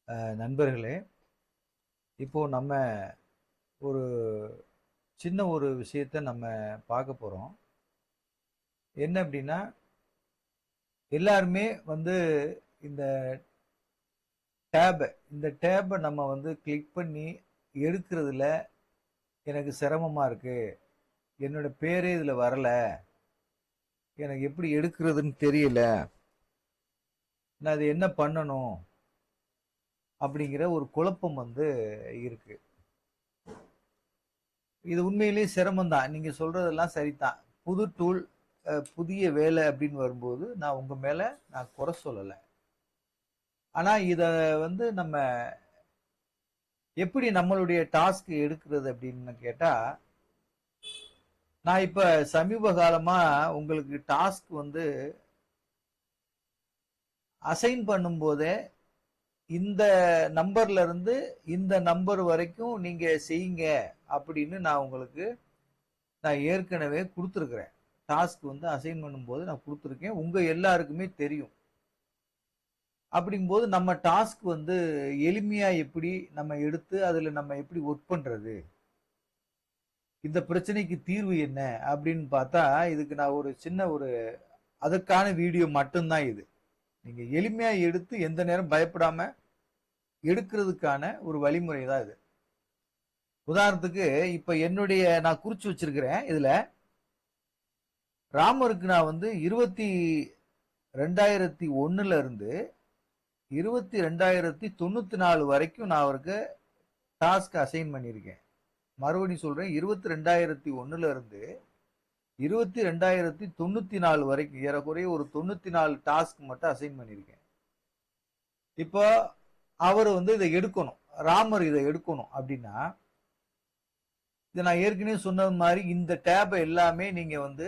நண்பர்களே, இப்போ நம்ம ஒரு சின்ன ஒரு விஷயத்த நம்ம பார்க்க போறோம். என்ன அப்டின்னா, எல்லாருமே வந்து இந்த இந்த டேப நம்ம வந்து கிளிக் பண்ணி எடுக்கிறதுல எனக்கு சிரமமா இருக்கு. என்னோட பேரே இதுல வரல. எனக்கு எப்படி எடுக்கிறதுன்னு தெரியல. நான் அது என்ன பண்ணணும்? அப்படிங்கிற ஒரு குழப்பம் வந்து இருக்கு. இது உண்மையிலேயே சிரமம் தான். நீங்க சொல்றதெல்லாம் சரிதான். புது டூல், புதிய வேலை அப்படின்னு வரும்போது, நான் உங்க மேல நான் குறை சொல்லல. ஆனா இத வந்து நம்ம எப்படி நம்மளுடைய டாஸ்க் எடுக்கிறது அப்படின்னு கேட்டா, நான் இப்ப சமீப காலமா உங்களுக்கு டாஸ்க் வந்து அசைன் பண்ணும்போதே, இந்த நம்பர்ல இருந்து இந்த நம்பர் வரைக்கும் நீங்க செய்யுங்க அப்படின்னு நான் ஏற்கனவே குடுத்துருக்கிறேன். டாஸ்க் வந்து அசைன் பண்ணும்போது நான் குடுத்துருக்கேன். உங்க எல்லாருக்குமே தெரியும். அப்படிங்கும்போது நம்ம டாஸ்க் வந்து எளிமையா எப்படி நம்ம எடுத்து அதுல நம்ம எப்படி ஒர்க் பண்றது? இந்த பிரச்சனைக்கு தீர்வு என்ன? அப்படின்னு பார்த்தா, இதுக்கு நான் ஒரு சின்ன ஒரு அதற்கான வீடியோ மட்டும் தான் இது. நீங்க எளிமையா எடுத்து எந்த நேரம் பயப்படாம எடுக்கிறதுக்கான ஒரு வழிமுறை தான் இது. உதாரணத்துக்கு இப்ப நான் குறிச்சு வச்சிருக்கிறேன். இதுல ராமருக்கு நான் வந்து 2001ல இருந்து 2094 வரைக்கும் நான் அவருக்கு டாஸ்க் அசைன் பண்ணியிருக்கேன். மறுபடியும் சொல்றேன், 2001ல இருந்து 2094 வரைக்கும் ஏறக்குறைய ஒரு 94 டாஸ்க் மட்டும் அசைன் பண்ணியிருக்கேன். இப்போ அவர் வந்து இதை எடுக்கணும், ராமர் இதை எடுக்கணும் அப்படின்னா, இதை நான் ஏற்கனவே சொன்ன மாதிரி இந்த டேபை எல்லாமே நீங்க வந்து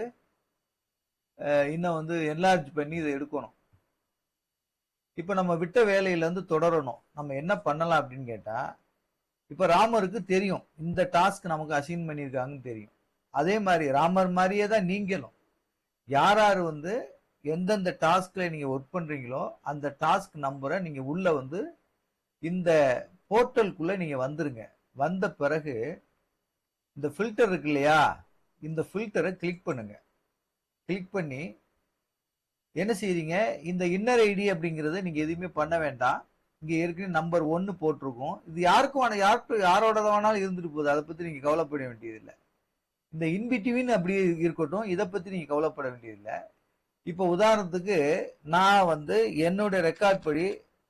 இன்னும் வந்து என்லார்ஜ் பண்ணி இதை எடுக்கணும். இப்ப நம்ம விட்ட வேலையில இருந்து தொடரணும். நம்ம என்ன பண்ணலாம் அப்படின்னு கேட்டா, இப்ப ராமருக்கு தெரியும் இந்த டாஸ்க் நமக்கு அசைன் பண்ணியிருக்காங்கன்னு தெரியும். அதே மாதிரி ராமர் மாதிரியே தான் நீங்களும் யார் யார் வந்து எந்தெந்த டாஸ்க்ல நீங்க ஒர்க் பண்றீங்களோ அந்த டாஸ்க் நம்பரை நீங்க உள்ள வந்து இந்த போர்ட்டலுக்குள்ள நீங்க வந்துருங்க. வந்த பிறகு இந்த ஃபில்டர் இருக்கு இல்லையா, இந்த ஃபில்டரை கிளிக் பண்ணுங்க. கிளிக் பண்ணி என்ன செய்றீங்க, இந்த இன்னர் ஐடி அப்படிங்கறத நீங்க எதுவுமே பண்ண வேண்டாம். இங்க ஏற்கனவே நம்பர் 1 போட்டிருக்கும். இது யாரோட வேணாலும் இருந்துட்டு போகுது. அதை பத்தி நீங்க கவலைப்பட வேண்டியதில்லை. இந்த இன்பிட்வீன் அப்படியே இருக்கட்டும். இதை பத்தி நீங்க கவலைப்பட வேண்டியதில்லை. இப்ப உதாரணத்துக்கு நான் வந்து என்னோட ரெக்கார்ட் படி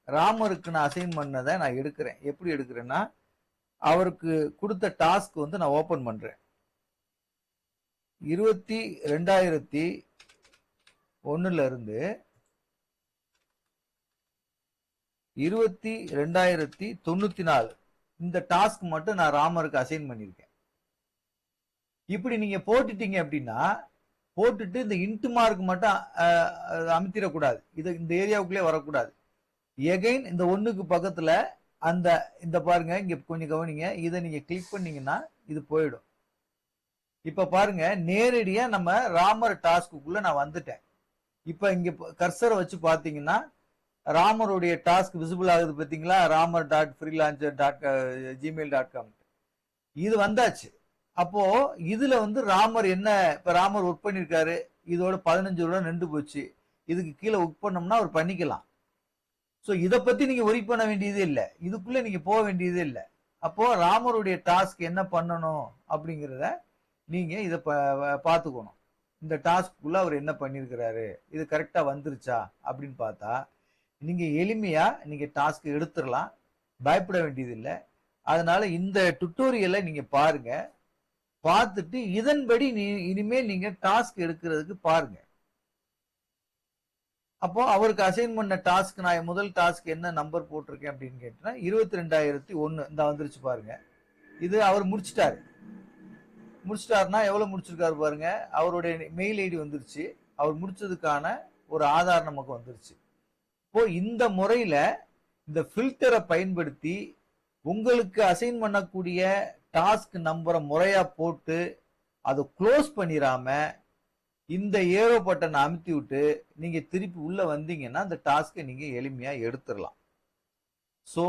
ராமருக்கு நான் அசைன் பண்ணதை நான் எடுக்கிறேன். எப்படி எடுக்கிறேன்னா, அவருக்கு கொடுத்த டாஸ்க் வந்து நான் ஓபன் பண்றேன். 2001ல இருந்து 2094 இந்த டாஸ்க் மட்டும் நான் ராமருக்கு அசைன் பண்ணியிருக்கேன். இப்படி நீங்க போட்டுட்டீங்க அப்படின்னா, போட்டுட்டு இந்த இன்ட் மார்க் மட்டும் அமுத்திடக்கூடாது. இது இந்த ஏரியாவுக்குள்ளே வரக்கூடாது. எகைன் இந்த ஒண்ணுக்கு பக்கத்துல இந்த பாருங்க, இங்க கொஞ்சம் கவனிங்க. இதை நீங்க கிளிக் பண்ணீங்கன்னா இது போயிடும். இப்ப பாருங்க, நேரடியா நம்ம ராமர் டாஸ்க்குள்ள நான் வந்துட்டேன். இப்ப இங்க கர்சரை வச்சு பாத்தீங்கன்னா ராமருடைய டாஸ்க் விசிபிள் ஆகுது பாத்தீங்களா? ramer.freelancer.gmail.com இது வந்தாச்சு. அப்போ இதுல வந்து ராமர் என்ன, இப்ப ராமர் ஒர்க் பண்ணிருக்காரு, இதோட 15 ரூபா நின்று போச்சு. இதுக்கு கீழே ஒர்க் பண்ணோம்னா அவர் பண்ணிக்கலாம். சோ இத பத்தி நீங்க ஒரி பண்ண வேண்டியதே இல்ல. இதுக்குள்ள நீங்க போக வேண்டியதே இல்ல. அப்போ ராமருடைய டாஸ்க் என்ன பண்ணணும் அப்படிங்கறத நீங்க இத பாத்துக்கணும். இந்த டாஸ்க்குள்ள அவர் என்ன பண்ணிருக்கிறாரு, இது கரெக்டா வந்துருச்சா அப்படின்னு பார்த்தா, நீங்க எளிமையா நீங்க டாஸ்க் எடுத்துடலாம். பயப்பட வேண்டியது இல்ல. அதனால இந்த டுட்டோரியலை நீங்க பாருங்க. பார்த்துட்டு இதன்படி இனிமேல் நீங்க டாஸ்க் எடுக்கிறதுக்கு பாருங்க. அப்போ அவருக்கு அசைன் பண்ண டாஸ்க், நான் முதல் டாஸ்க் என்ன நம்பர் போட்டிருக்கேன் அப்படின்னு கேட்டா 22,001 இந்த வந்துருச்சு பாருங்க. இது அவர் முடிச்சிட்டாருன்னா எவ்வளவு முடிச்சிருக்காரு பாருங்க. அவருடைய மெயில் ஐடி வந்துருச்சு. அவர் முடிச்சதுக்கான ஒரு ஆதார் நமக்கு வந்துருச்சு. இப்போ இந்த முறையில இந்த ஃபில்டரை பயன்படுத்தி உங்களுக்கு அசைன் பண்ணக்கூடிய டாஸ்க் நம்பரை முறையா போட்டு அதை க்ளோஸ் பண்ணிடாம இந்த ஏரோ பட்டனை அமுத்தி விட்டு நீங்க திருப்பி உள்ள வந்தீங்கன்னா அந்த டாஸ்கை நீங்க எளிமையா எடுத்துடலாம். ஸோ